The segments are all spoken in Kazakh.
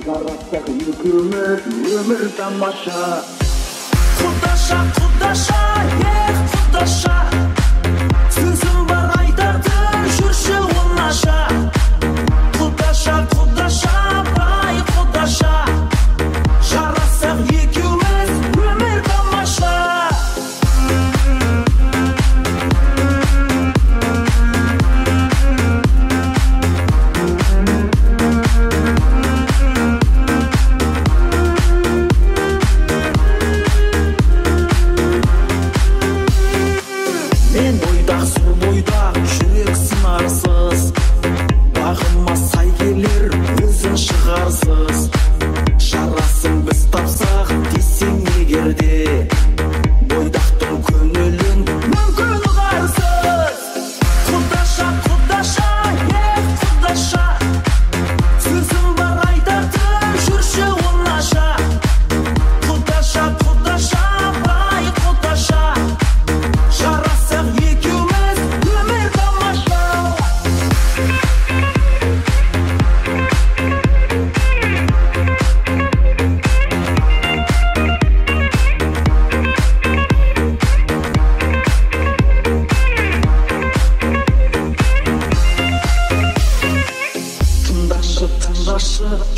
Жарастық екеуміз өмір тамаша. Құдаша, құдаша, құдаша, сөзім бар айтатын жүрші оңаша. Құдаша, құдаша, бай құдаша, жарастық екеуміз өмір тамаша.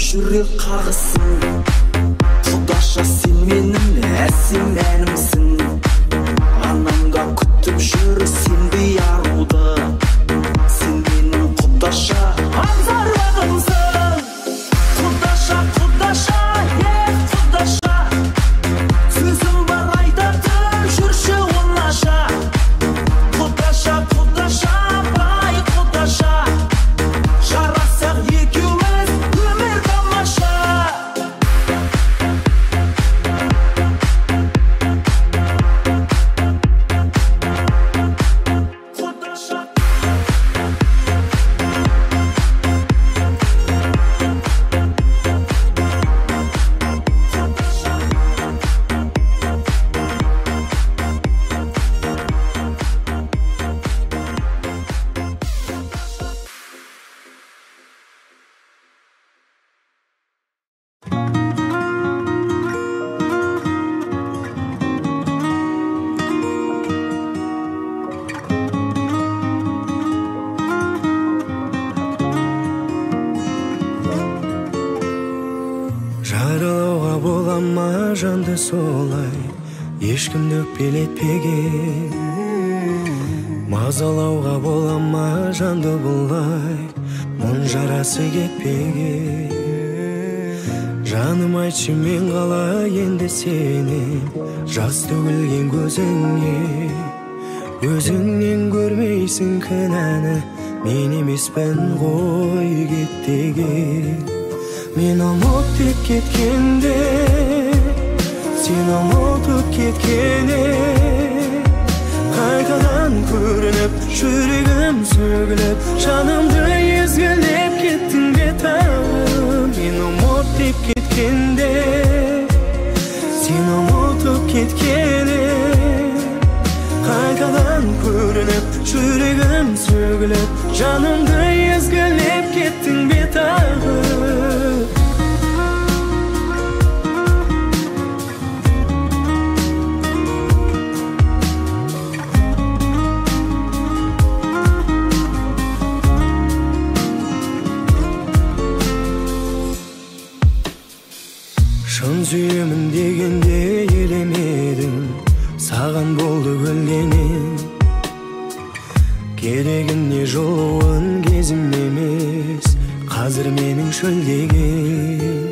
Жүрек қағысын, құдаша сен менің әсем әнімсің. Анамда күтіп жүр сендей аруды, сен менің құдаша аңсарлығымсың. Құдаша, құдаша, құдаша, сөзім бар айтатын жүрші оңаша. Құдаша, құдаша, бай құдаша, жарасақ екеуміз өмір тамаша. Жаралауға бола ма жанды солай, ешкімді өкпелетпеген. Мазалауға бола ма жанды бұлай, мұң жарасы кетпеген. Жаным айтшы мен қалай енді сені, жас төгілген көзіңе. Өзіңнен көрмейсің кінәні, мен емеспін ғой кет деген. Мен ұмытып кеткенде, сен ұмытып кеткенде, қайтадан көрініп, жүрегім сөгіліп, жанымды езгілеп кеттің бе тағы. Мен ұмытып кеткенде, сен ұмытып кеткенде, қайтадан көрініп, жүрегім сөгіліп, жанымды езгілеп кеттің бе тағы. Шын сүйемін дегенде елемедің, саған болды көлденең. Керегіне жолуын кезім емес, қазір менің шөлдеген.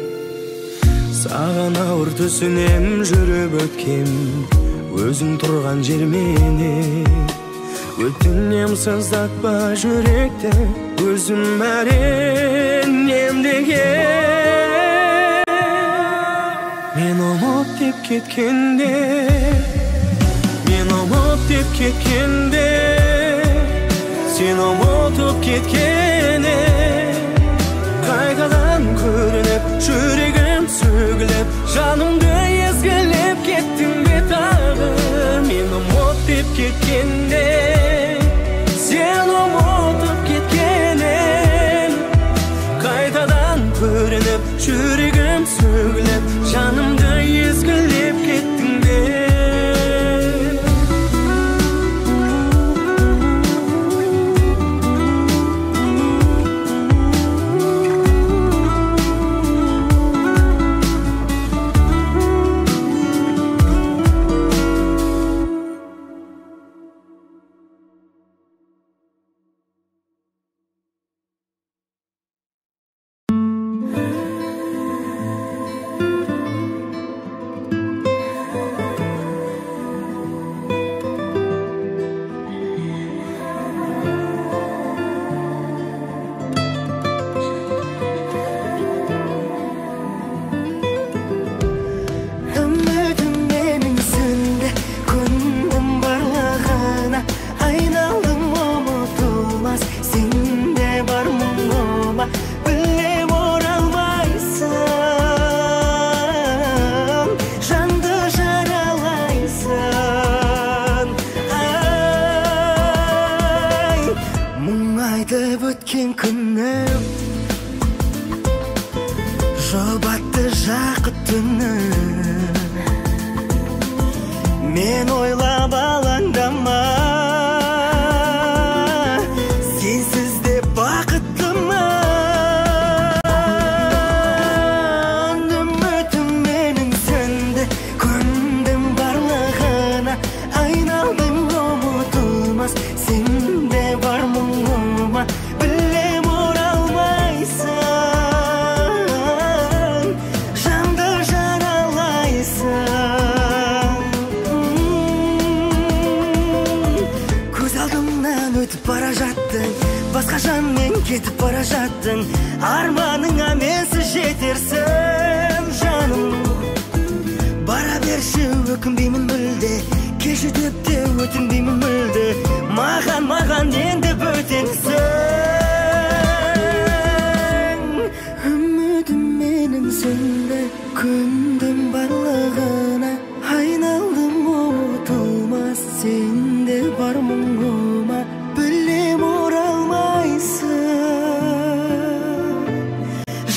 Саған ауыр түсінем жүріп өткем, өзің тұрған жерменен. Өтінем сыздатпа жүректі, өзім әрен емдеген. Мен ұмытып кеткенде, мен ұмытып кеткенде, сен ұмытып кеткенде, қайтадан көрініп, жүрегім сөгіліп, жанымды ез ketkende sen unutup ketkenin qaytadan ko'rinib yuragim söylep canımda ezgilep kettin de Men oylab alаңдама Sensiz de baqıtlıman Ümitim menin sende Көндім барлығына Айналдың ұмытылмас Сенде бар мұңыма Білем оралмайсың Жанды жаралайсың Өтіп бара жаттың басқа жанмен кетіп бара жаттың арманыңа менсіз жетерсің жаным бара берші өкінбеймін мүлде кешір деп те өтінбеймін мүлде маған енді бөтенсің үмітім менің сөнді көндім барлығына айналдым ұмытылмас сенде бар мұңыма Білем оралмайсың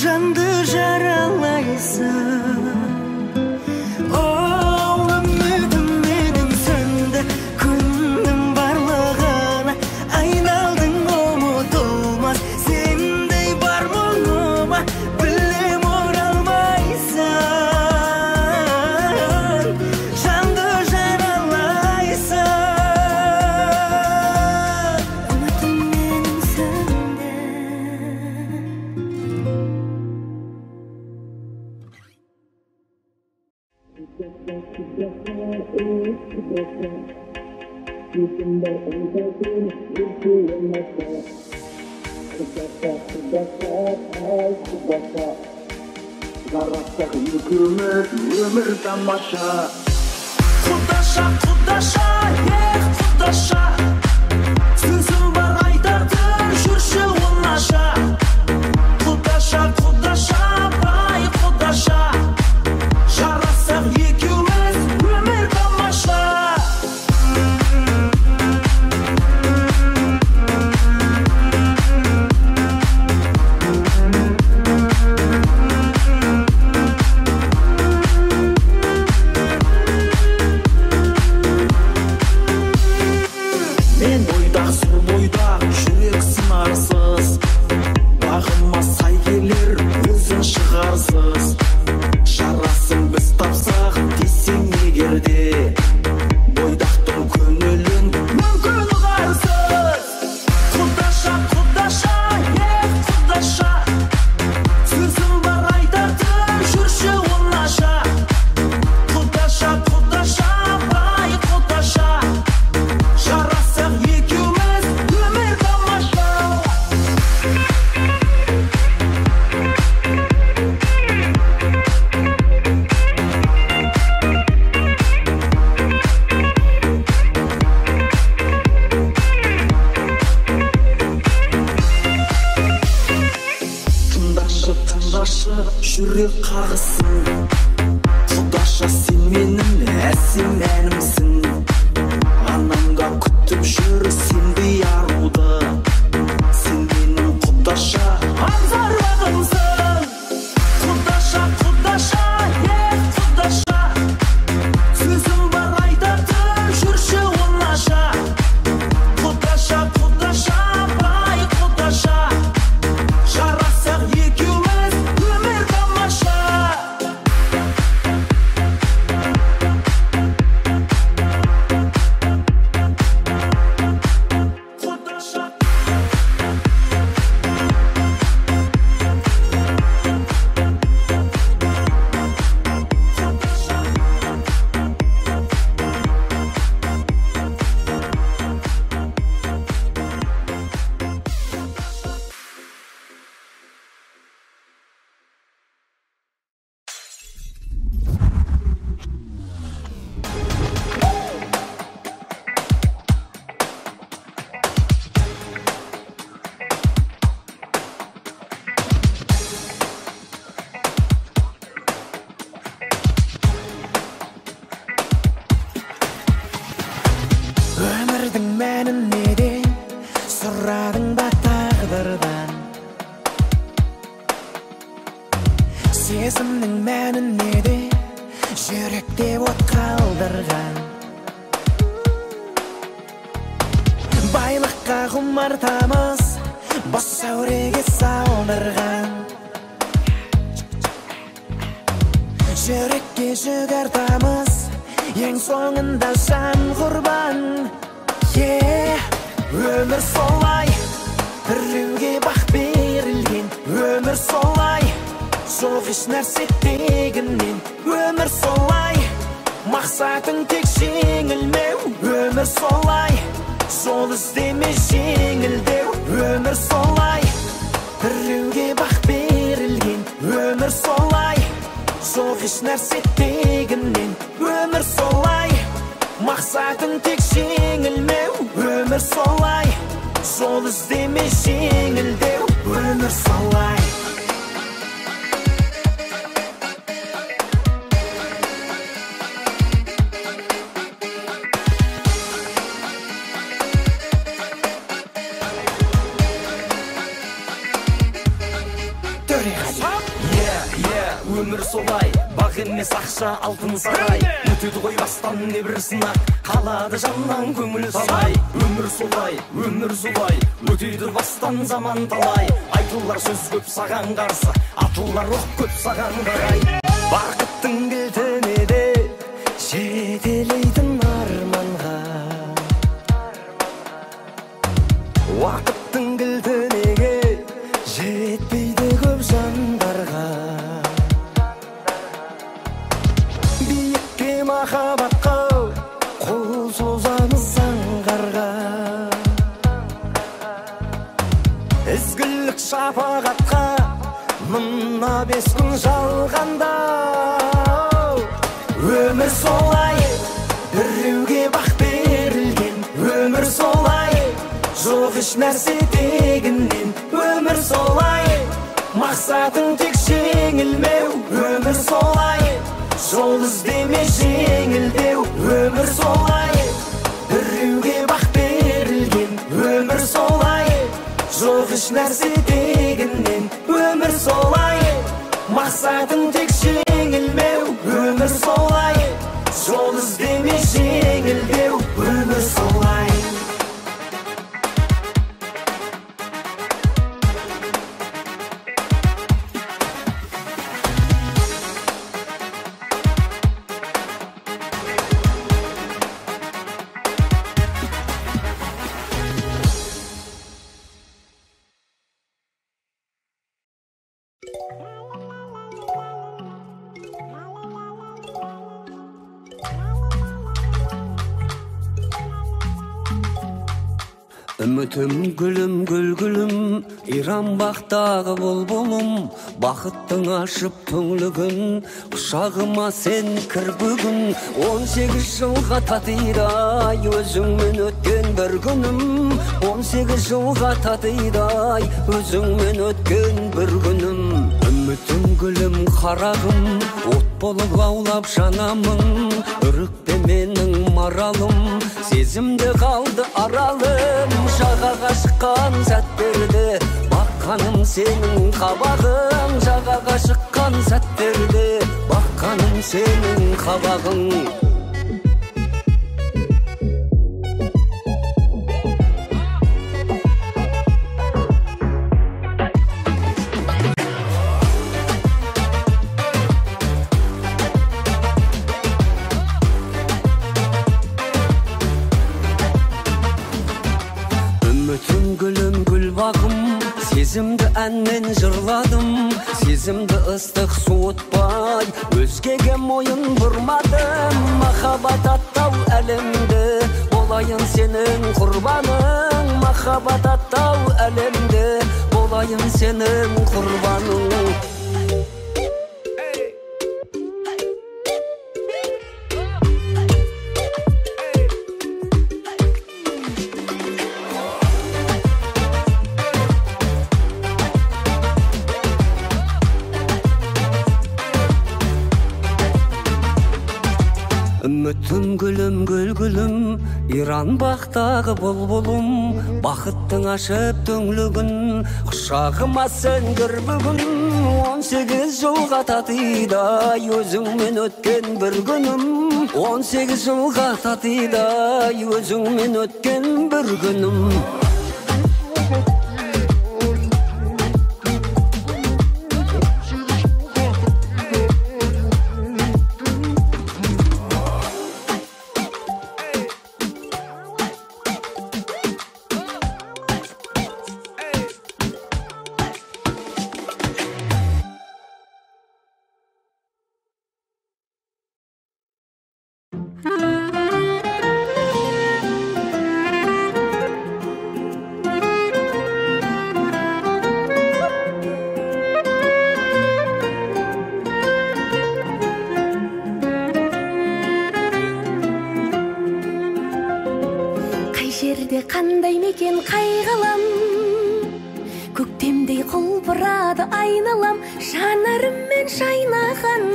Жанды жаралайсың Оу, үмітім менің сөнді Көндім барлығына Айналдың ұмытылмас Сендей бар мұңыма Білем оралмайсың Жанды жаралайсың Ömür tamaşa Құдаша, құдаша Сөзім бар айтатын жүрші оңаша Құдаша, бай құдаша Жарасақ екеуміз өмір тамаша Sırdың мәнін неден, сұрадың ба тағдырдан? Сезімнің мәнін неде, жүректе от қалдырған? Байлыққа құмартамыз, бос сәуреге салдырған. Жүрекке жүгіртамыз, ең соңында жан құрбан. Өмір солай, біреуге бақ берілген. Өмір солай, жоқ еш нәрсе тегіннен. Өмір солай, мақсатың тек жеңілмеу. Өмір солай, жол іздеме жеңілдеу. Өмір солай, біреуге бақ берілген. Өмір солай, жоқ еш нәрсе тегіннен. Өмір солай, мақсатың тек жеңілмеу. Өмір солай, жол іздеме жеңілдеу. Өмір солай. Өмір солай, бақ емес ақша алтын сарай. Өтеді ғой бастан небір сынақ, қалады жаннан көңіл талай. Өмір солай, өтеді бастан заман талай. Айтылар сөз көп саған қарсы, атылар оқ көп саған қарай. Бақыттың кілтіне де жетелейтін арманға, уақыттың кілтінеге жетпейді көп жандарға. Биікке махаббатқа қол созамыз аңғарға, ізгілік шапағатқа мына 5 күн жалғанда. Өмір солай, біреуге бақ берілген. Өмір солай, жоқ еш нәрсе тегіннен. Өмір солай, мақсатың тек жеңілмеу. Өмір солай, жол іздеме жеңілдеу. Өмір солай, біреуге бақ берілген. Өмір солай, жоқ еш нәрсе тегінен. Өмір солай, мақсатың тек жеңілмеу. Өмір солай, жол іздеме жеңілдеу. Өмір солай. Үмітім гүлім гүл-гүлім, иран бақтағы бұлбұлым. Бақыттың ашып түңлігін, құшағыма сен кір бүгін. 18 жылға татидай, өзіңмен өткен бір күнім. 18 жылға татидай, өзіңмен өткен бір күнім. Үмітім гүлім қарағым, от болып лаулап жанамын. Үрікпе менің маралым, сезімде қалды аралым. Жағаға шыққан сәттерде баққаным сенің қабағың. Жағаға шыққан сәттерде баққаным сенің қабағың. Сезімді әнмен жырладым, сезімді ыстық суытпай, өзгеге мойын бұрмадым. Махаббат аттау әлемді, болайын сенің құрбаның. Махаббат аттау әлемді, болайын сенің құрбаның. Үмітім гүлім гүл-гүлім, Иран бақтағы бұлбұлым, бақыттың ашып түңлігін, құшағыма сен кір бүгін. 18 жылға татидай, өзіңмен өткен бір күнім. 18 жылға татидай, өзіңмен өткен бір күнім. Қандай мекен қайғылам, көктемдей құлпырады айналам, жанарыммен шайнаған.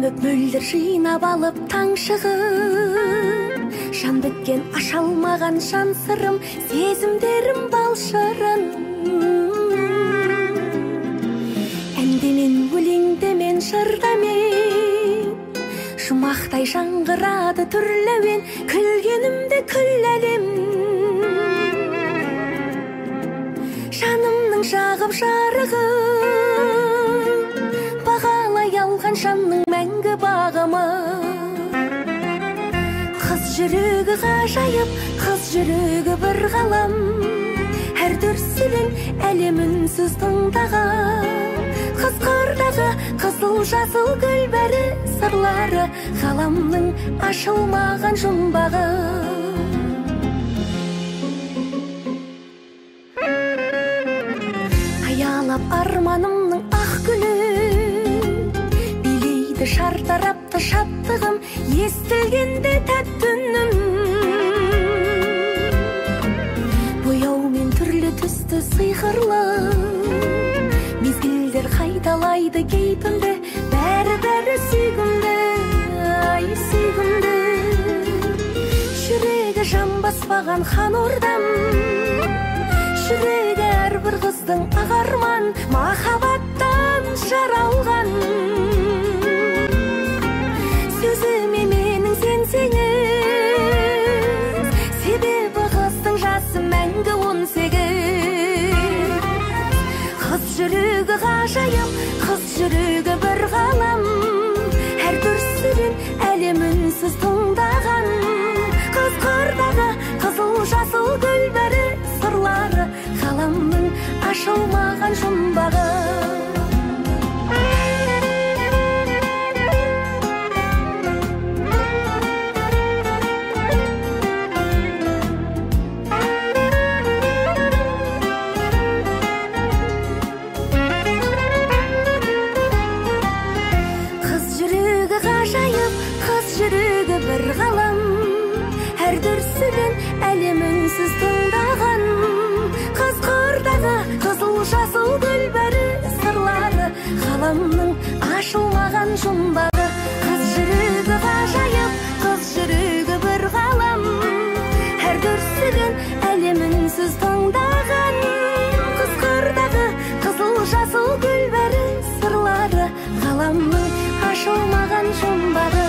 Мөп-мөлдір жинап алып таң шығып, жан біткен аша алмаған жан сырым, сезімдерім балшырын. Әндемен, өлеңдемен, жырдамен, жұмақтай жаңғырады түрләуен, күлгенімді күл әлем. Жанымның жағып жарығы, бағалай алған жанның мәңгі бағымы. Қыз жүрегі ғажайып, қыз жүрегі бір ғалам, әр дүрсілін әлем үнсіз тыңдаған. Қыз қырдағы қызыл жасыл гүл бәрі сырлары, ғаламның ашылмаған жұмбағы. Аялап арманымның ақ гүлі, билейді шартарапты шаттығым, естілгенде тәтті үнім. Бояумен түрлі түсті сыйқырлы, мезгілдер қайталайды кей түнді, бәрі сүйгімді, ай сүйгімді. Жүрегі жамбаспаған хан ордам, жүрегі әрбір қыздың ағарман, махаббаттан жаралған. Сөзіме менің сенсеңіз, себебі қыздың жасы мәңгі 18. Қыз жүрегі ғажайып, қыз жүрегі бір ғалам, әр дүрсілін әлем үнсіз тыңдаған. Қыз қырдағы қызыл жасыл гүл бәрі сырлары, ғаламның ашылмаған жұмбағы. Бір ғалам, әр дүрсілін әлем үнсіз тыңдаған. Қыз қырдағы қызыл жасыл гүл бәрі сырлары, ғаламның ашылмаған жұмбағы. Қыз жүрегі ғажайып, қыз жүрегі бір ғалам, әр дүрсілін әлем үнсіз тыңдаған. Қыз қырдағы қызыл жасыл гүл бәрі сырлары, ғаламның ашылмаған жұмбағы.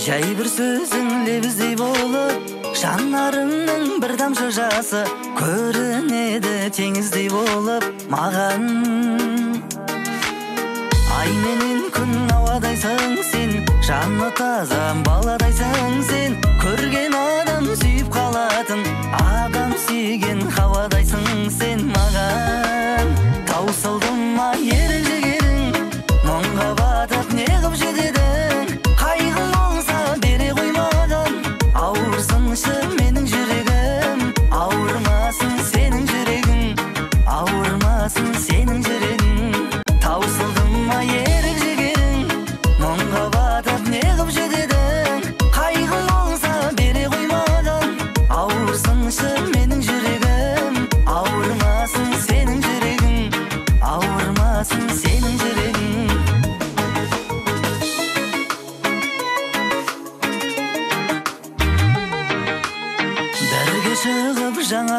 Жай бір сөзің лебіздей болып, жанарыңның бір тамшы жасы көрінеді теңіздей болып маған. Ай менен күн ауадайсың сен, жаны таза баладайсың сен, көрген адам сүйіп қалатын, адам сүйген хавадайсың сен маған. Таусылдым ма ерін жігерің, мұңға батып не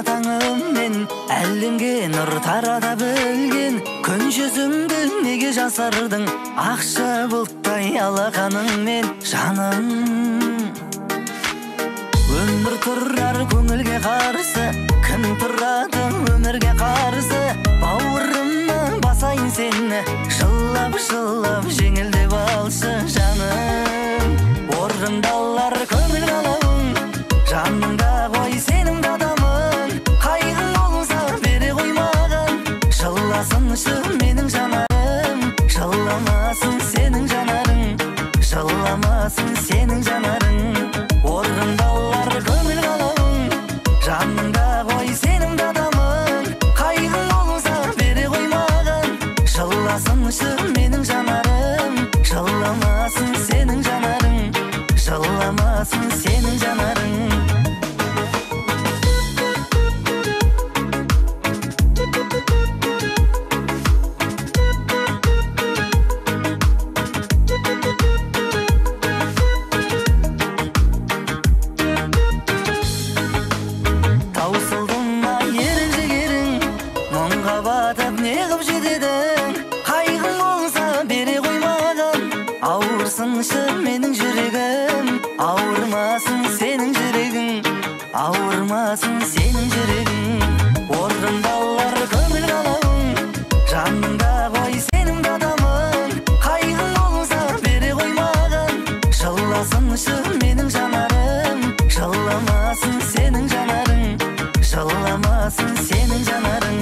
таңыммен әлемге нұр тарата білген күн жүзіңді неге жасырдың ақша бұлттай алақаныңмен жаным. Өмір тұрар көңілге қарсы, кім тұрады өмірге қарсы, бауырыма басайын сені, жылап жеңілдеп алшы жаным. Орындалар көңіл қалауың, жанымда ғой сенің адамың, қайғың болса бере қоймаған, жыласыншы менің жанарым, жыламасын сенің жанарың, жыламасын сенің жанарың. Орындалар көңіл қалауың, жанымда ғой сенің адамың, қайғың болса бере қоймаған, жыласыншы менің жанарым, жыламасын сенің жанарың, жыламасын сенің жанарың. Таусылдың ма ерін жігерің, мұңға батып неғып жетедің, қайғың болса бере қоймаған, ауырсыншы менің жүрегім, ауырмасын сенің жүрегің, ауырмасын сенің жүрегің. Орындалар көңіл қалауың, жанымда ғой сенің адамың, қайғың болса бере қоймаған, жыласыншы менің жанарым, жыламасын сенің жанарың, жыламасын сенің жанарың.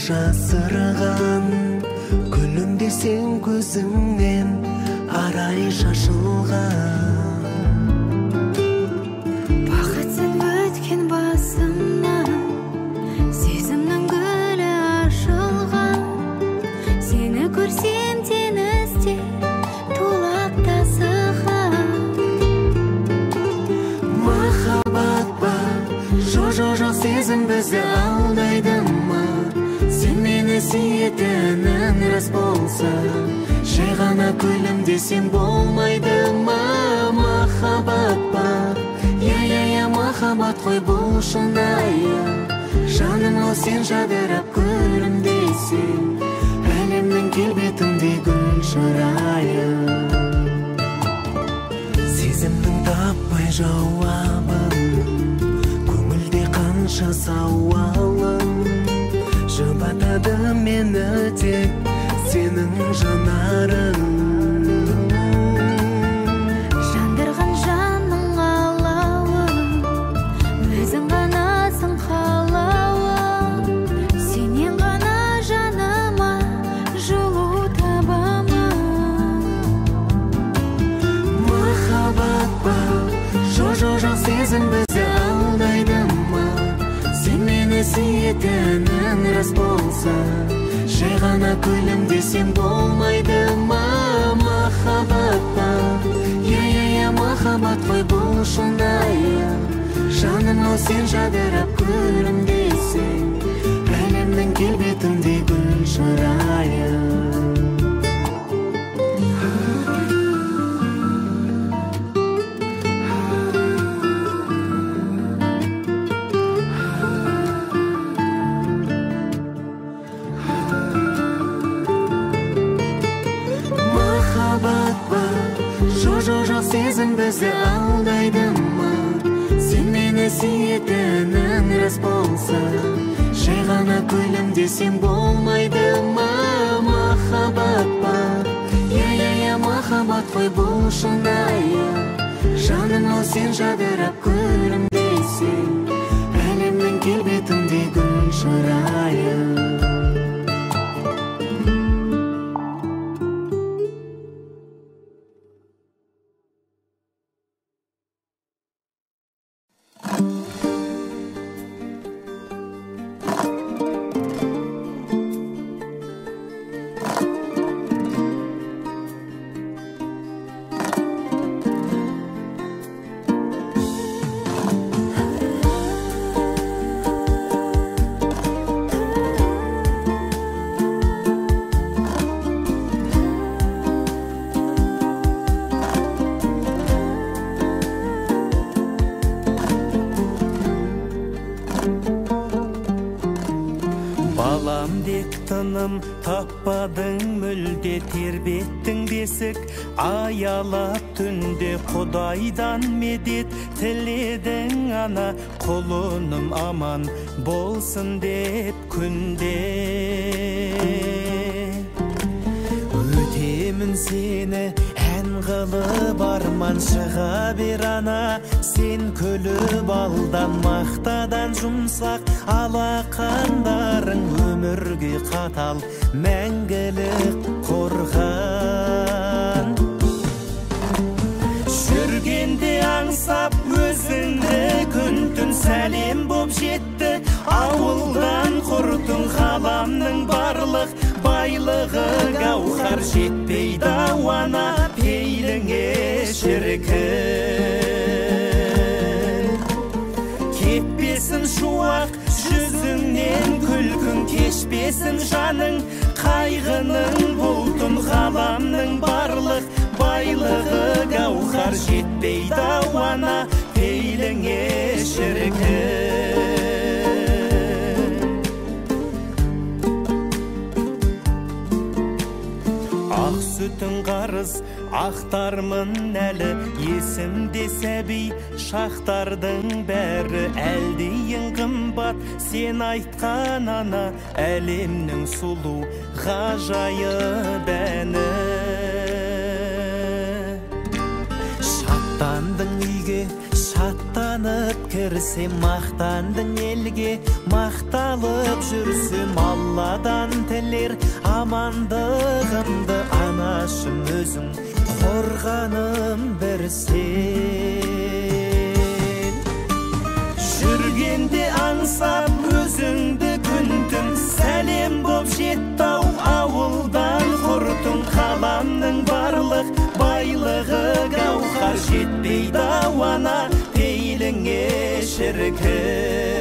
Жасырған күлімдесең көзіңнен арай шашылған, бақытсың өткен басымнан, сезімнің гүлі ашылған, сені көрсем теңізде тулап тасыған. Махаббат па, жоқ сезім бізді алдайды ма? Сен мені сүйетінің рас болса, жай ғана күлімдесең болмайды ма? Махаббат па, я махаббат қой бұл шынайы, жаным ол сен жадырап күлімдесең, әлемнің келбетіндей гүл шырайы. Сезімнің таппай жауабын, көңілде қанша сауалым, жұбатады мені тек сенің жанарың. Жандырған жанның алауын, өзің ғанасың қалауын, сенен ғана жаныма жылу табамын. Махаббат па, жоқ сезім бізді алдайды ма? Сен мені сүйетінің рас болса, жай ғана күлімдесең болмайды ма? Махаббат па, я махаббат қой бұл шынайы, жаным ол сен жадырап күлімдесең, әлемнің келбетіндей гүл шырайы. Жоқ сезім бізді алдайды ма? Сен мені сүйетінің рас болса, жай ғана күлімдесең болмайды ма? Махаббат па, я махаббат қой бұл шынайы, жаным ол сен жадырап күлімдесең, тыным таппадың мүлде, тербеттің бесік аялап түнде, Құдайдан медет тіледің ана, құлыным аман болсын деп күнде. Өтемін сені ән қылып арман, шыға бер ана, сен күліп алдан, мақтадан жұмсақ алақандарың, өмірге қатал мәңгілік қорған. Жүргенде аңсап өзіңді күн-түн, сәлем боп жетті ауылдан құртың, ғаламның барлық байлығы гауһар, жетпейді ауана пейіліңе шіркін. Кетпесін шуақ жүзіңнен күлкің, кешпесін жаның қайғының бұлтын, ғаламның барлық байлығы гауһар, жетпейді ауана пейіліңе шіркін. Ақ сүтің қарыз ақтармын әлі, есімде сәби шақтардың бәрі, әлдейін қымбат сен айтқан ана, әлемнің сұлу ғажайып әні. Шаттандың үйге шаттанып кірсем, мақтандың елге мақталып жүрсем, Алладан тілер амандығымды, анашым өзің қорғаным бір сен. Жүргенде аңсап өзіңді күн-түн, сәлем боп жеттау ауылдан құртың, ғаламның барлық байлығы гауһар, жетпейді ауана пейіліңе шіркін.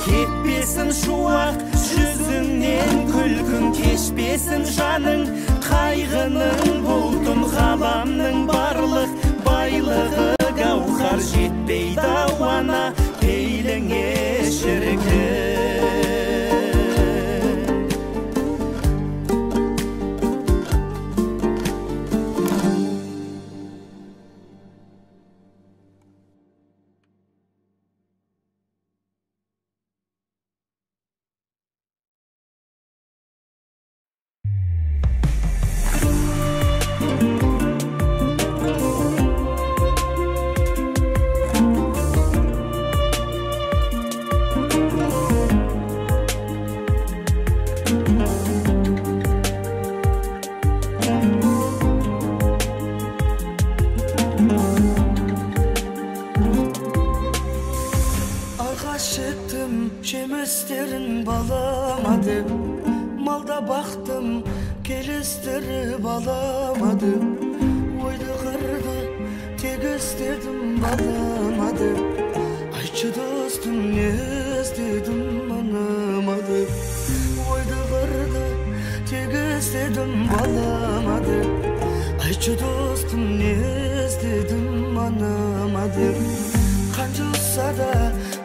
Кетпесін шуақ жүзіңнен күлкің, кешпесін жаның қайғының бұлтын, ғаламның барлық байлығы гауһар, жетпейді ауана пейіліңе шіркін. Жемістерін баламадым, малда бақтым, келістеріп аламадым, ойды қырды тегістедім баламадым, айтшы достым не іздедім анамадым, ойды қырды тегістедім баламадым, айтшы достым не іздедім анамадым, қанжылса да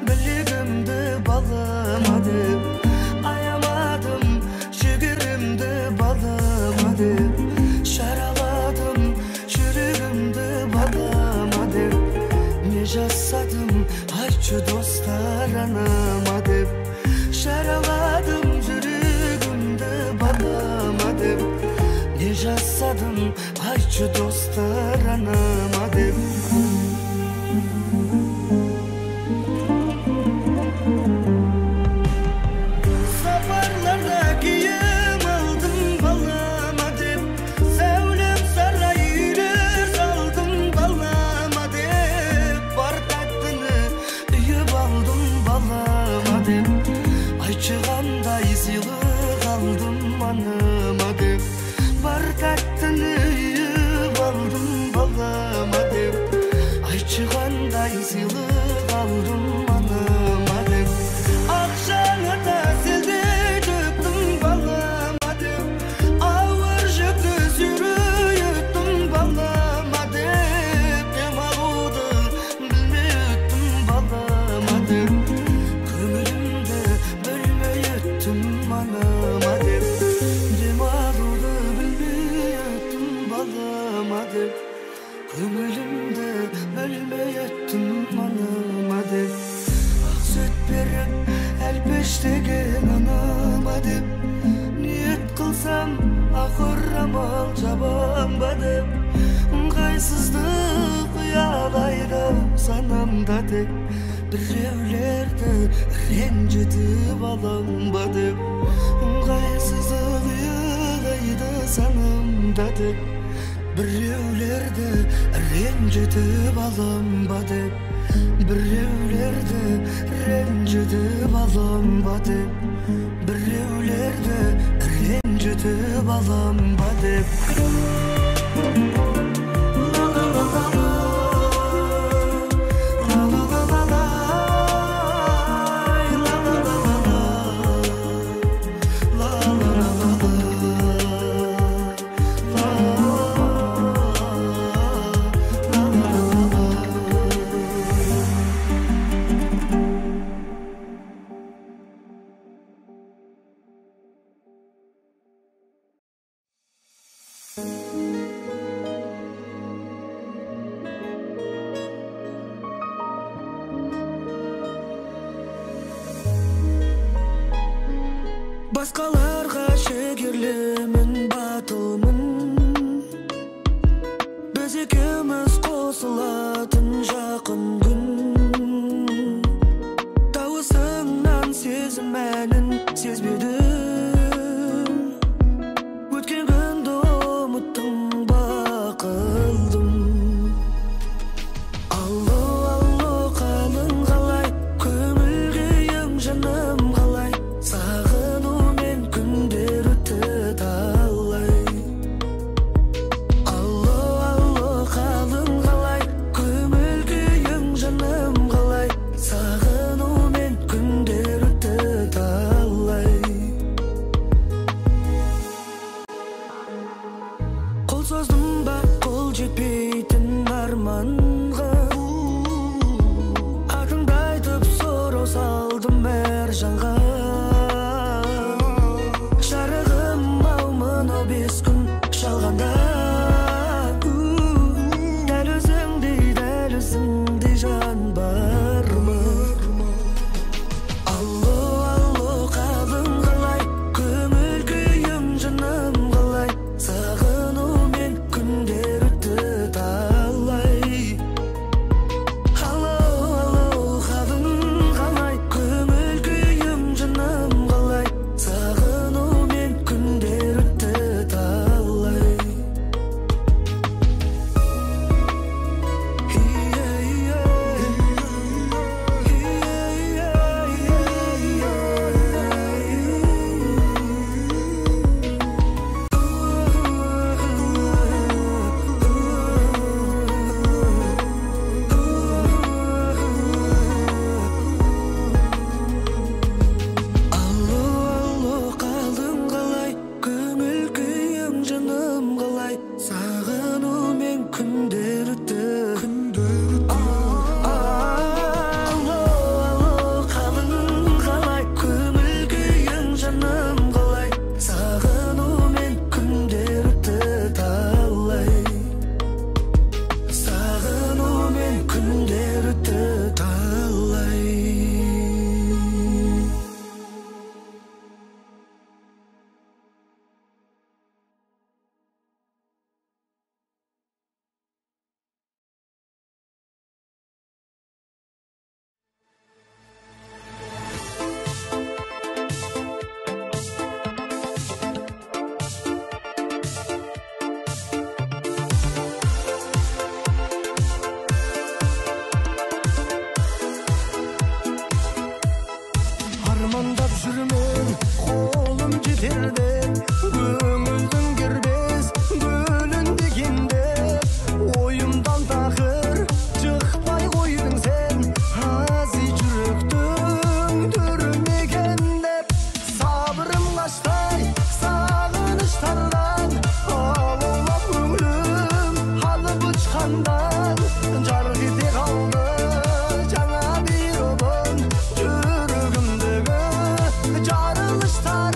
білегімді баламадым, аямадым жігерімді баламадым, шараладым жүрегімді баламадым, не жасадым айтшы достар анамадым, шараладым жүрегімді баламадым, не жасадым айтшы достар анамадым. манама деп дем алууду билбей өттүм балама деп көңүлүмдү бөлмөй өттүм манама деп ак сөт берип әлпештеген анама деп ниет кылсам ахыр амал жабамба деп ыңгайсыздык уялайды санамда деп бирөөлөрдү ренжитип аламба деп ыңгайсыздык уялайды санамда деп бирөөлөрдү ренжитип аламба деп бирөөлөрдү ренжитип аламба деп бирөөлөрдү ренжитип аламба деп Başkalarga şekerlimin batılmın Biz ikimiz qosulatın жақын gün Tavısından sezmenin sezmedim Ötken günde umuttum bakıldım Allo allo kalın kalay Kömülgeyim canım kalay Sağınумен күндер өтті талай Алло, алло, қалың қалай Көңіл күйің жаным қалай Сағынумен күндер өтті талай Қол создым ба қол жетпейтін арманға Атыңды айтып сорау салдым әр жанға Бес күн шалғанда Дәл өзіңдей жан бар ма? Алло, алло, қалың қалай Көңіл күйім жаным қалай Сағынумен күндер өтті талай Алло, алло, қалың қалай Көңіл күйім жаным қалай Сағынумен күндер өтті Сағынумен күндер өтті Алло, алло, қалың қалай Көңіл күйің жаным қалай Сағынумен күндер өтті талай Сағынумен күндер өтті талай Армандап жүрмін, қолым жетерде Көңілдің кербез, гүлін дегенде Ойымдан тақыр, шықпай қойдың сен Ази жүректің түрмеген деп Сабырым қаштай, сағыныштардан Алаулап көңілім, алып ұшқандан Жарқ ете қалды, жаңа bir obun Жүрегімдегі жарылыштар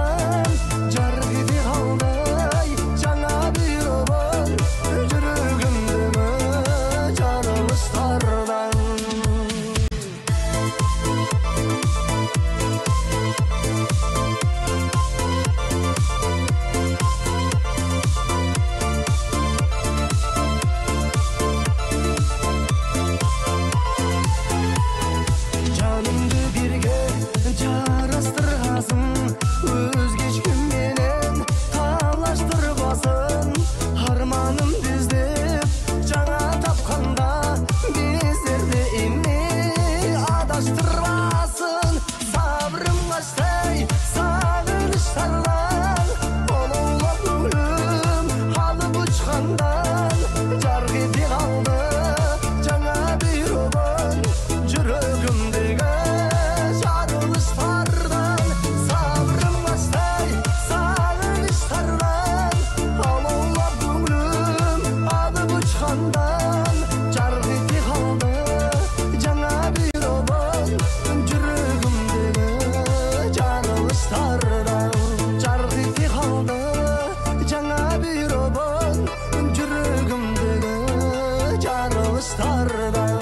сардан жар кете калды жаңа бир обон жүрөгүмдөгү жарылыштардан жанымды бирге жарастырасың өзге ешкім менен талаштырбасын арманым іздеп жаңа тапқанда бездерді эми адаштырбасын сабырым качтай сагынычтардан олоолоп көңүлүм алып учкандан жар кете калды жаңа бир обон жүрөгүмдөгү жарылыштардан сабырым качтай сагынычтардан алаулап көңүлүм алып учкандан жар кете калды жаңа бир обон жүрөгүмдөгү жарылыштардан жар кете калды жаңа бир обон жүрөгүмдөгү жарылыштардан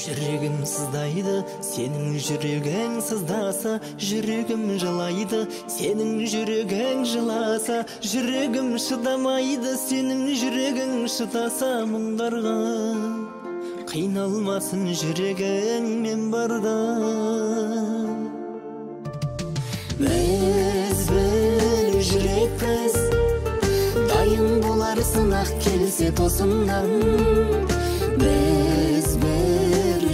Жүрегім сыздайды, сенің жүрегің сыздаса, жүрегім жылайды, сенің жүрегің жыласа, жүрегім шыдамайды, сенің жүрегің шыдаса мұңдарға. Қиналмасын жүрегің мен барда. Біз бір жүрекпіз, дайын болар сынақ келсе тосыннан. Біз бір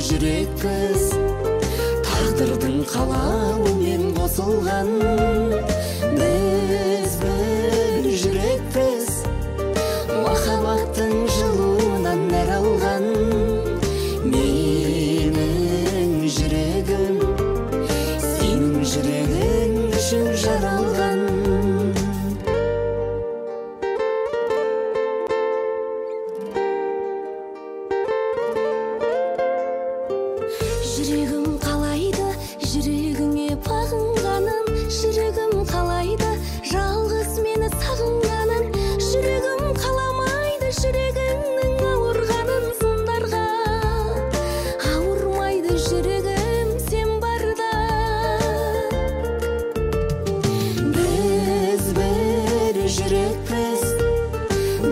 жүрекпіз, тағдырдың қалауымен қосылған. Біз бір жүрекпіз, махаббаттың жылуынан нәр алған. Менің жүрегім сенің жүрегің үшін жаралған. Жүрегім қалайды, жүрегіңе бағынғанын, жүрегім қалайды, жалғыз мені сағынғанын, жүрегім қаламайды, жүрегіңнің ауырғанын сындарға. Ауырмайды жүрегім сен барда. Біз бір жүрекпіз,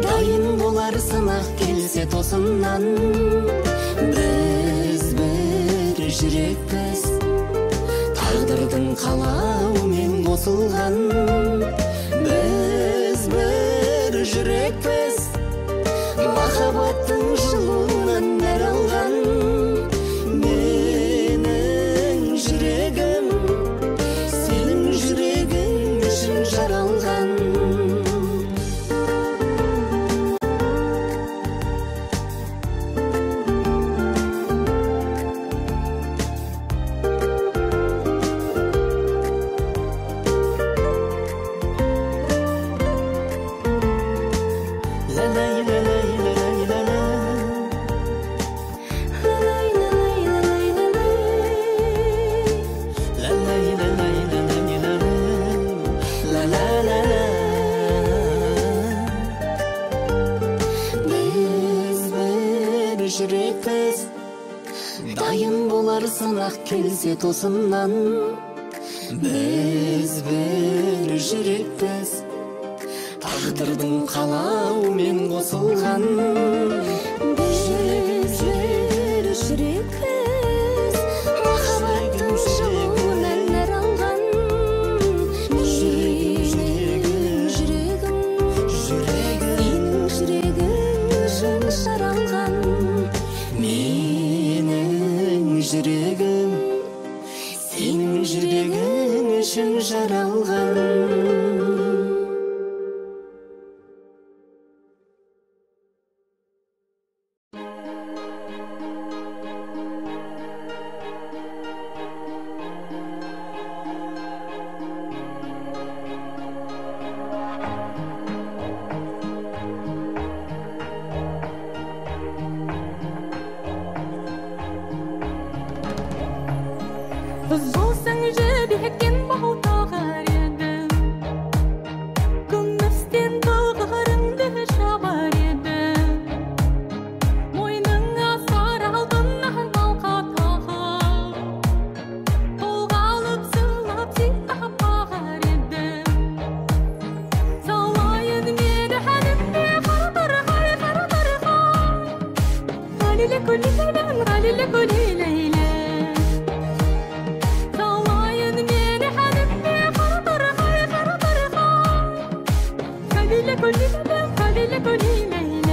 дайын болар сынақ келсе тосыннан. Біз бір жүрекпіз, тағдырдың қалауымен қосылған. Біз бір жүрекпіз, махаббаттың жылуынан нәр алған. Менің жүрегім сенің жүрегің үшін жаралған. Жүрекпіз, дайын болар сынақ келсе тосыннан. Біз бір жүрекпіз, тағдырдың қалауымен қосылған. Біз бір жүрекпіз, махаббаттың жылуынан нәр алған. Жүрегім, сенің жүрегің үшін жаралған. Менің жүрегім сенің жүрегің үшін жаралған. Kız bolsaң жібектен бау тағар едім, күмістен тығырыңды жабар едім, мойныңа сары алтыннан алқа тағып, қолға алып сыйлап сипап бағар едім. Салайын мені әлемде қартырғай, ғалиле гүлі ләйләм, ғалиле гүлі ләйләм. Салайын мені әлемде қартырғай, ғалиле гүлі ләйләм, ғалиле гүлі ләйләм.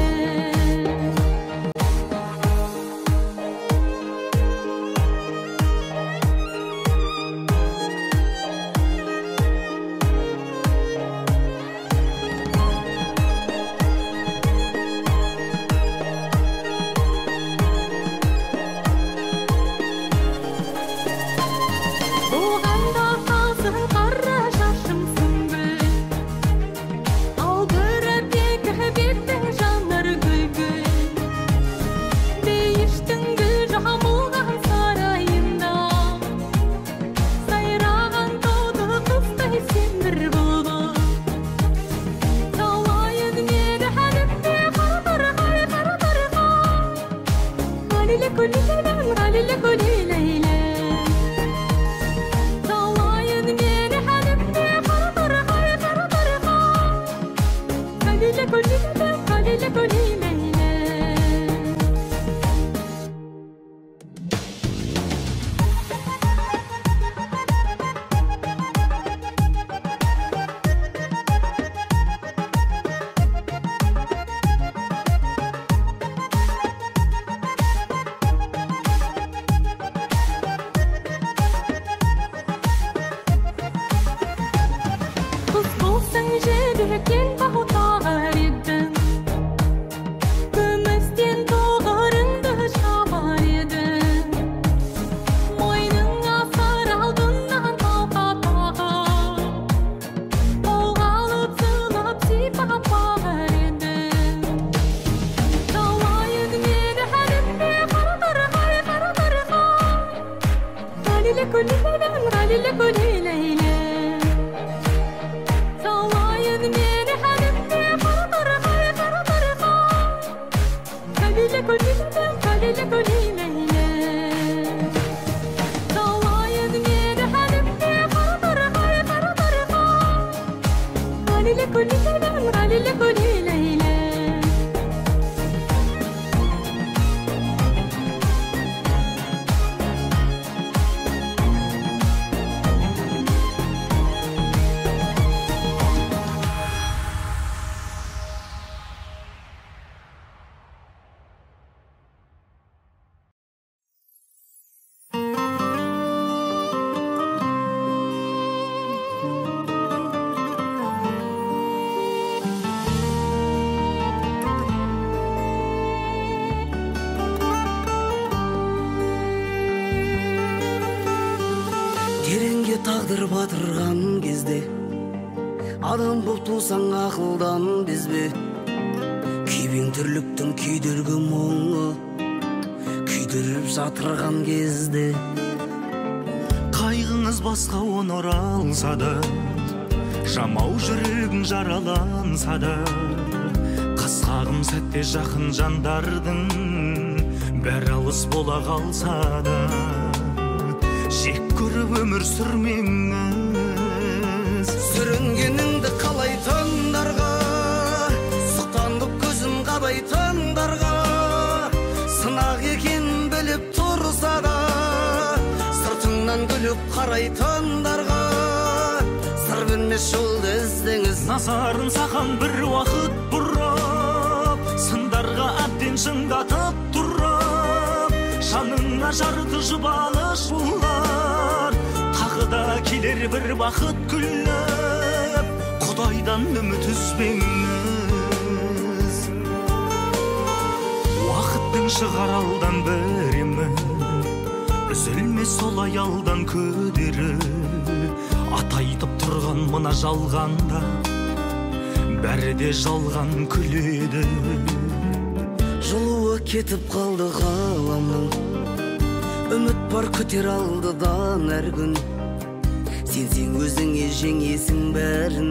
Болғанда қалсын қара шашымсың гүл, ал көріпдегі беттің жанар гүл-гүл. Бейіштің гүл жамылған сарайында, сайраған тауды қыстай сен бір бұлбұл. Салайын мені әлемде қартырғай, ғалиле гүлі ләйләм, ғалиле гүлі ләйләм. Салайын мені әлемде қартырғай, ғалиле гүлі ләйләм, ғалиле гүлі ләйләм. Kız bolsaң жібектен бау тағар едім, күмістен тұғырыңды жабар едім, мойныңа сары алтыннан алқа тағып, қолға алып сыйлап сипап бағар едім. Салайын мені әлемде қартырғай, ғалиле гүлі ләйләм, ғалиле гүлі ләйләм. Салайын мені әлемде қартырғай, ғалиле гүлі ләйләм, ғалиле гүлі ләйләм. Салайын мені әлемде қартырғай, ғалиле гүлі ләйләм, ғалиле гүлі ләйләм. Тереңге тағдыр батырған кезде, адам боп тусаң ақылдан безбе. Күйбең тірліктің күйдіргі мұңы, күйдіріп жатырған кезде. Қайғыңыз басқа онор алса да, жамау жүрегің жараланса да, қасқағым сәтте жақын жандардың бәрі алыс бола қалса да, жек көріп өмір сүрмеңіз. Сүрінгеніңді қалайтындарға, сұқтанып көзім қабайтындарға, сынақ екен біліп тұрса да, сыртыңнан күліп қарайтындарға, сыр білмес жолды іздеңіз. Назарын саған бір уақыт бұрып, сындарға әбден шыңдатып тұрып, жаныңа жарты жұбаныш бұлар, тағы да келер бір бақыт күліп, Құдайдан үміт үзбеңіз. Уақыттың шығар алдан біремі, үзілмес сол аялдан көдері, атайтып тұрған мына жалғанда, бәрі де жалған күледі. Жылуы кетіп қалды ғаламның, Үміт бар күтер алдыдан әр күн. Сенсең өзіңе жеңесің бәрін.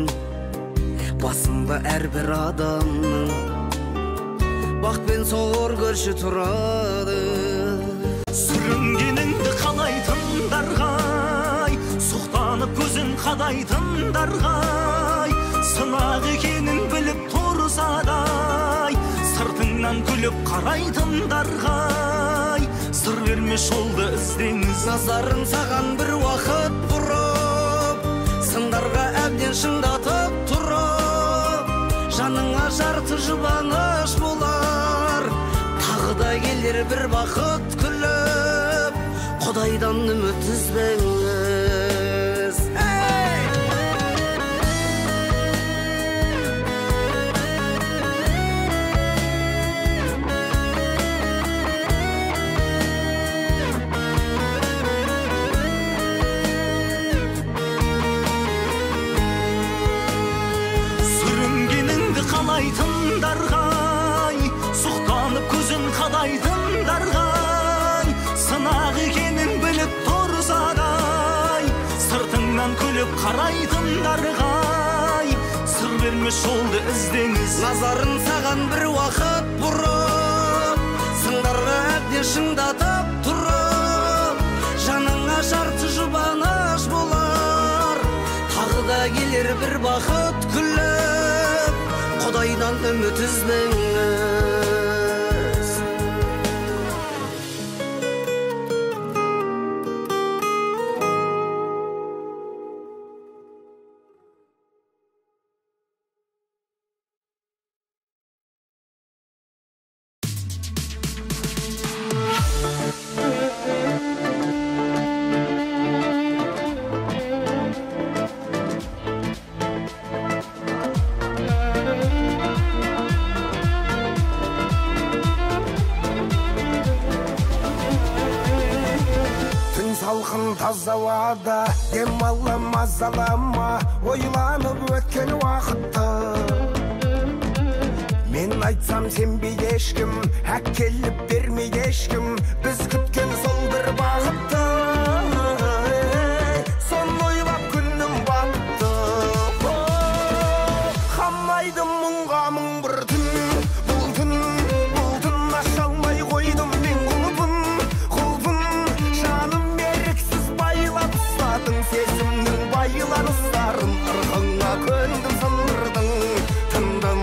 Басында әрбір адамның бақ пен сор көрші тұрады. Сүрінгеніңді қалайтындарғай, сұқтанып көзін қадайтындарғай, сынақ екенін біліп тұрсадай, сыртыңнан күліп қарайтындарғай, сыр берме жолды іздеңіз. Назарын саған бір уақыт бұрып, сындарға әбден шыңдатып тұрып, жаныңа жарты жұбаныш болар, тағы да келер бір бақыт күліп, Құдайдан үміт үзбеңіз. Сүрінгеніңді қалайтындарғай, сұқтанып көзін қадайтындарғай, сынақ екенін біліп тұрсадай, сыртыңнан күліп қарайтындарғай, сыр берме жолды іздеңіз. Назарын саған бір уақыт бұрып, сындарға әбден шыңдатып тұрып, жаныңа жарты жұбаныш болар, тағы да келер бір бақыт күліп, Құдайдан үміт үзбеңіз. Салқын таза ауада демала мазалама, ойланып өткен уақытты. Мен айтсам сенбей ешкім, әкеліп бермей ешкім, біз күткен сол бір бақытты. Соны ойлап күнім батты. Қамайды мұңға мың бір түн, бұл түн аша алмай қойдым мен құлпын, жаным сезімнің байланыстарын ырғыңа көндім, сындырдың, тындым.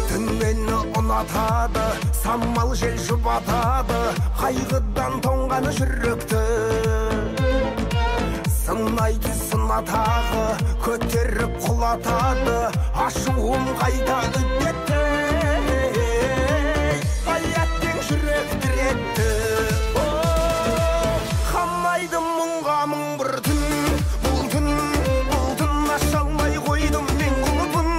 Түн мені ұнатады, самал жел жұбатады, қайғыдан тоңғаны жүректі. Сынайды сынатағы, көтеріп құлатады, ашуым қайта үдетті. Аяттың жүрек диретті. Қамайды мұңға мың бір түн, бұл түн аша алмай қойдым мен құлпын,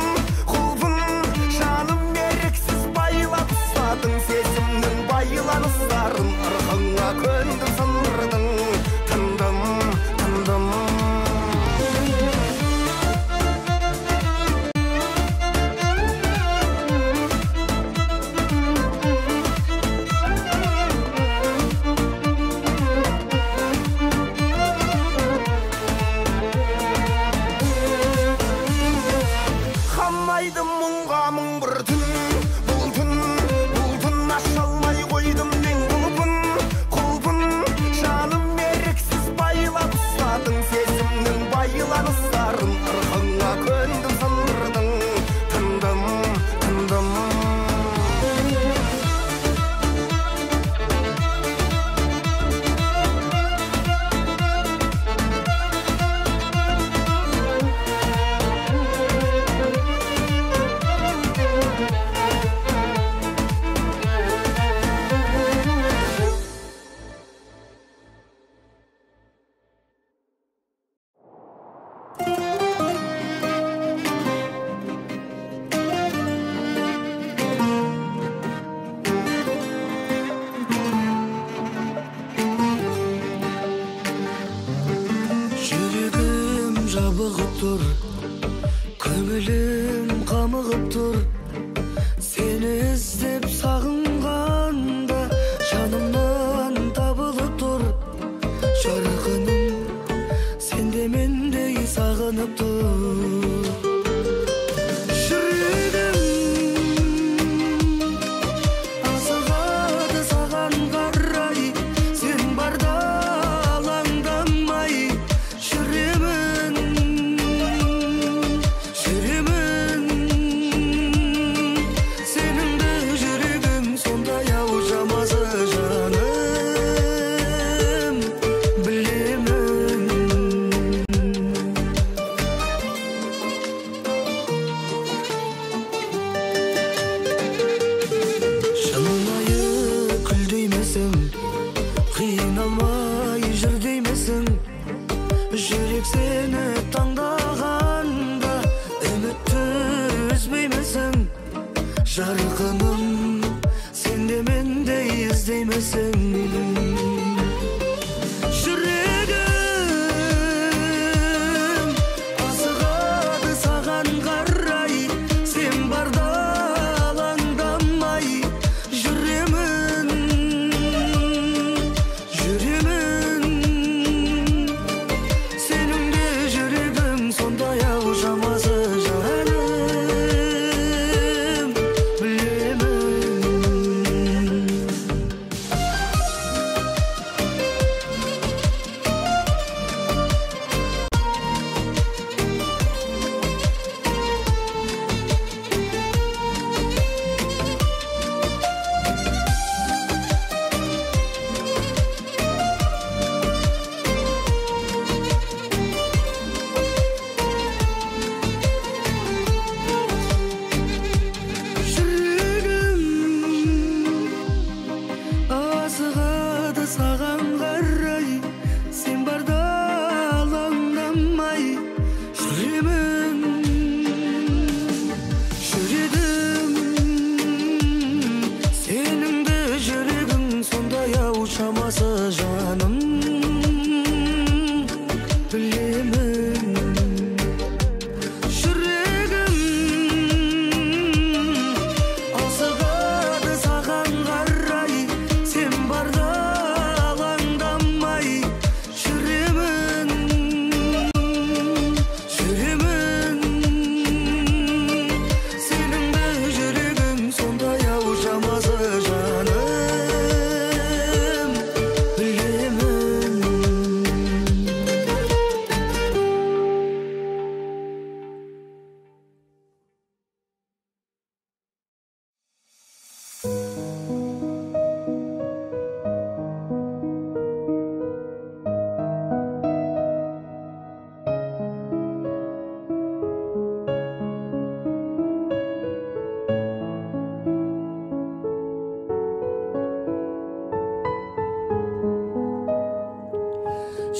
жаным еріксіз байлап ұстадың, сезімнің байланыстарын ырғыңа көндім, сындырдың, тындым. Қамайды мұңға мың бір түн, бұл түн аша алмай қойдым мен құлпын, жаным еріксіз байлап ұстадың, сезімнің байланыстарын ырғыңа көндім, сындырдың, тындым. тур, көңілім қамығып тур. Сені іздеп сағынғанда жанымнан табылып тур. Жарқыным, сен де мендей сағынып тур. Асығады саған қарай, сен барда алаңдамай. Жүремін, сеніңді жүрегім сондай ау жамазы жаным, білемін. Шынайы күл деймісің, қиналмай жүр деймісің. Жүрек сені таңдағанда үмітті үзбеймісің. Жарқыным, сен де мендей іздеймісің. Жүрегім асығады саған қарай, сен барда алаңдамай. Жүремін, сеніңде жүрегім сондай ау жамазы жаным, білемін. Жүрегім асығады саған қарай, сен барда алаңдамай. Жүремін, сеніңді жүрегім сондай ау шамасы жаным, білемін. Жүрегім асығады саған қарай, сен барда алаңдамай. Жүремін, сеніңді жүрегім сондай ау жамазы жаным, білемін.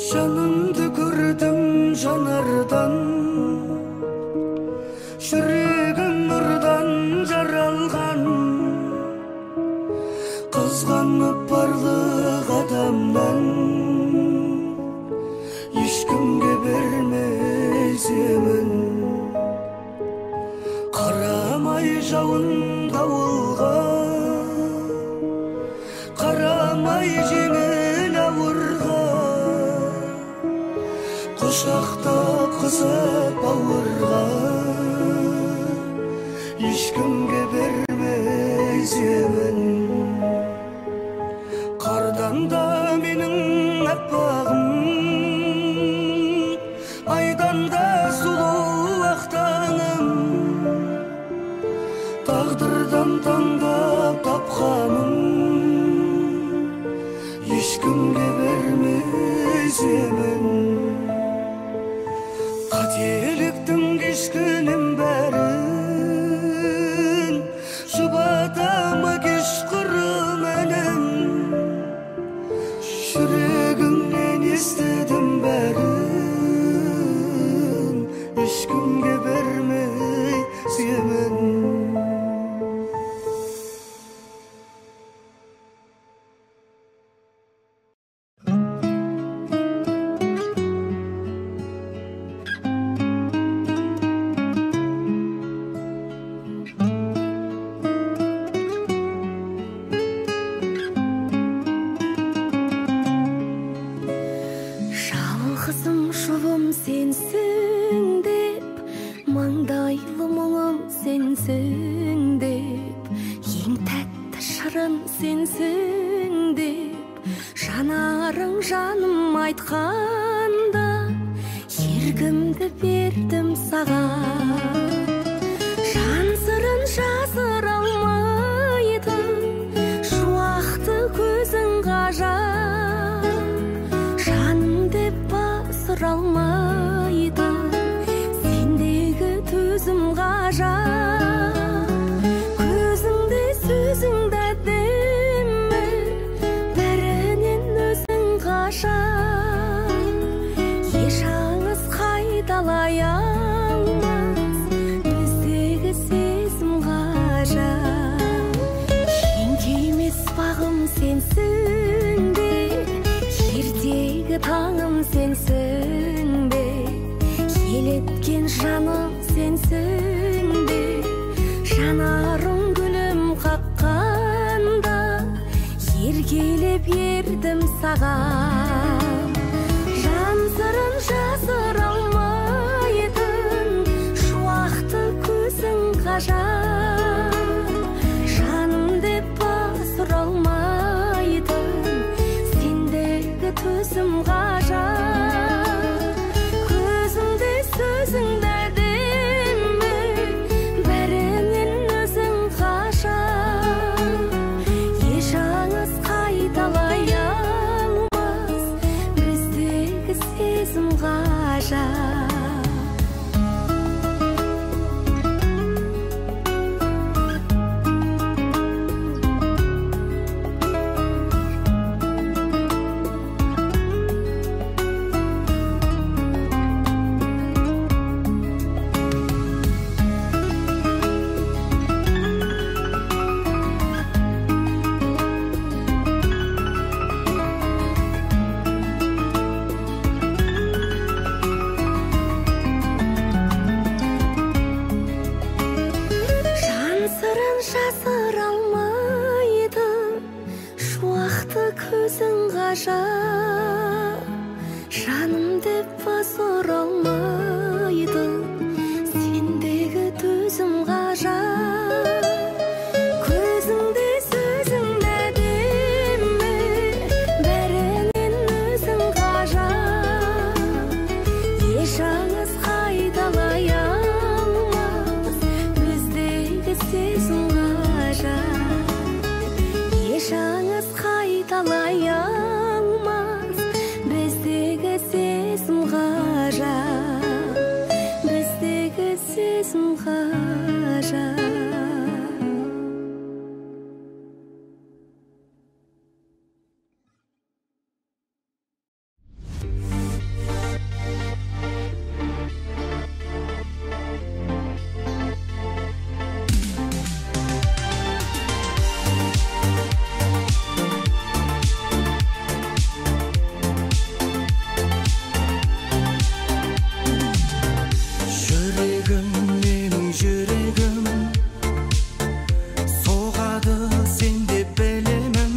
Жанымды көрдім жанардан, жүрегім нұрдан жаралған. Қызғанып барлық адамнан, ешкімге бермей семін. Қарамай жауын дауылға, қарамай жеңіл ауырға. Құшақтап қызып ауырға, ешкімге бермей семін. Қардан да менің аппағым, айдан да сұлу ақтаным. Тағдырдан таңдап тапқаным, ешкімге бермей семін. Қателіктің кешкінім бәрін, жұбатама кешқұрым әнім. Жүрегімнен естідім бәрін, ешкімге бермей семін. сенсің деп, ең тәтті шырын сенсің деп, жанарың жаным айтқанда еркімді бердім саған. Жан сырын жасыра алмайтын шуақты көзің ғажап, жаным деп басыра алмайтын сендегі төзім ғажап. Көзіңде сөзіңді әдемі, бәрінен өзің ғажап. Еш аңыз қайталай алмас біздегі сезім ғажап. Еңкеймес бағым сенсің бе, ертегі таңым сенсің бе, елеткен жаным сенсің бе, жанарым гүлім қаққанда еркелеп ердім саған. Жан сырын жасыра алмайтын шуақты көзің ғажап, жаным деп басыра алмайтын сендегі төзім ғажап. Көзіңде сөзіңді әдемі, бәрінен өзің ғажап. Еш аңыз қайталай алмас біздегі сезім ғажап. Жан сырын жасыра алмайтын шуақты көзің ғажап, жаным деп басыра алмайтын сендегі төзім ғажап. Көзіңде сөзіңді әдемі, бәрінен өзің ғажап. Еш аңыз қайталай алмас біздегі сезім ғажап. Еш аңыз қайталай алмас біздегі сезім ғажап, біздегі сезім ғажап. Жүрегім, менің жүрегім соғады сен деп білемін.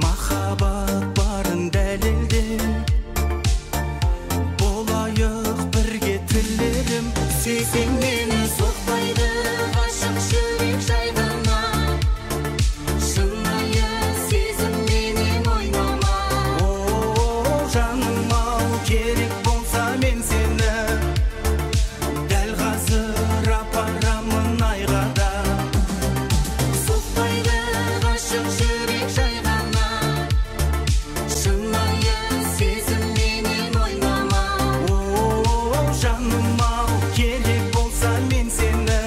Махаббат барын дәлелдеп болайық бірге тілерім. Сезсең мені соқпайды ғашық жүрек жайғана, шынайы сезімменен ойнама. О, жаным ау, керек болса мен сені дәл қазір апарамын айғада. Соқпайды ғашық жүрек жайғана, шынайы сезімменен ойнама. О, жаным ау, керек болса мен сені